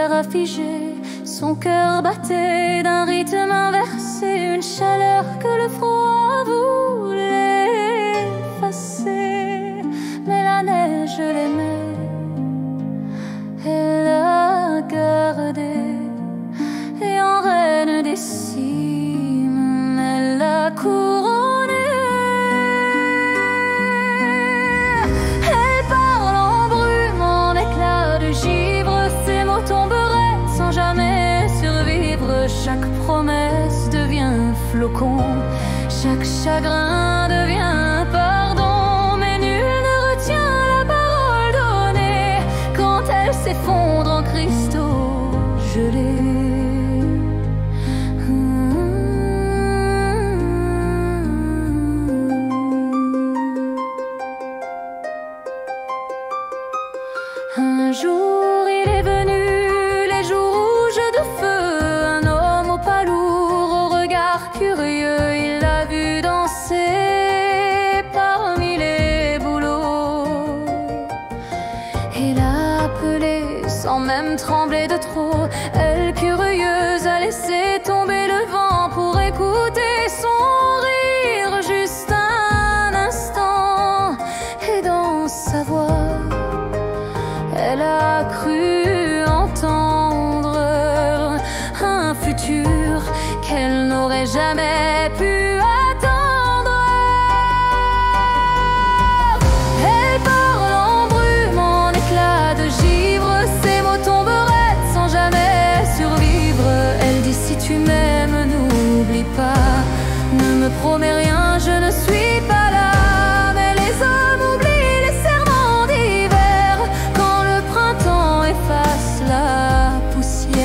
terre a figé. Son cœur battait d'un rythme inversé, une chaleur que le froid voulait effacer. Mais la neige l'aimait, elle l'a gardée, et en reine des cimes, elle l'a couronnée. Elle parle en brume, en éclats de givre, ses mots tomberaient sans jamais survivre. Chaque promesse devient flocon, chaque chagrin devient pardon, mais nul ne retient la parole donnée quand elle s'effondre en cristaux gelés. Un jour il est venu, les jours rouges de feu, un homme au pas lourd, au regard curieux. Il l'a vu danser parmi les bouleaux et l'a appelé sans même trembler de trop. Elle, curieuse, a laissé tomber le vent pour écouter son rire juste un instant, et dans sa voix elle a cru entendre un futur qu'elle n'aurait jamais pu attendre. Elle parle en brume, en éclats de givre, ses mots tomberaient sans jamais survivre. Elle dit: si tu m'aimes, n'oublie pas, ne me promets rien, je ne suis pas là. Mais les hommes oublient les serments d'hiver quand le printemps efface la poussière.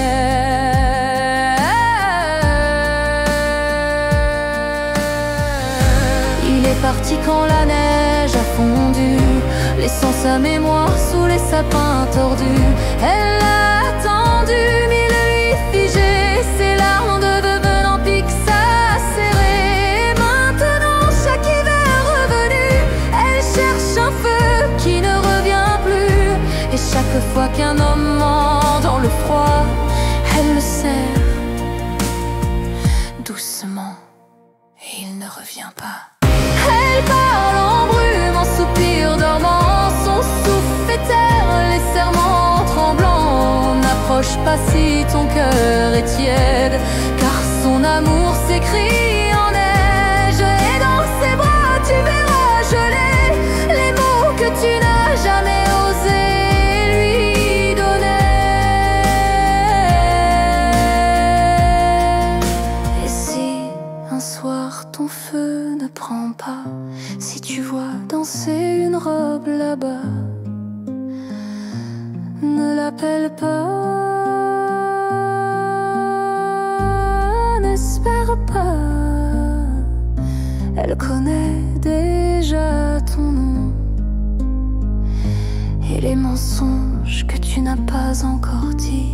Il est parti quand la neige a fondu, laissant sa mémoire sous les sapins tordus. Elle l'a attendu, mille nuits figées, ses larmes devenant pics acérés. Et maintenant, chaque hiver revenu, elle cherche un feu qui ne revient plus. Et chaque fois qu'un homme ment dans le froid, elle le serre doucement, et il ne revient pas. Elle parle en brume, en soupir dormant, son souffle éterne, les serments tremblants. N'approche pas si ton cœur est tiède, car son amour s'écrit en neige. Et dans ses bras tu verras geler les mots que tu n'as jamais osé lui donner. Et si un soir ton feu ne prend pas, si tu vois danser une robe là-bas, ne l'appelle pas, n'espère pas. Elle connaît déjà ton nom et les mensonges que tu n'as pas encore dit.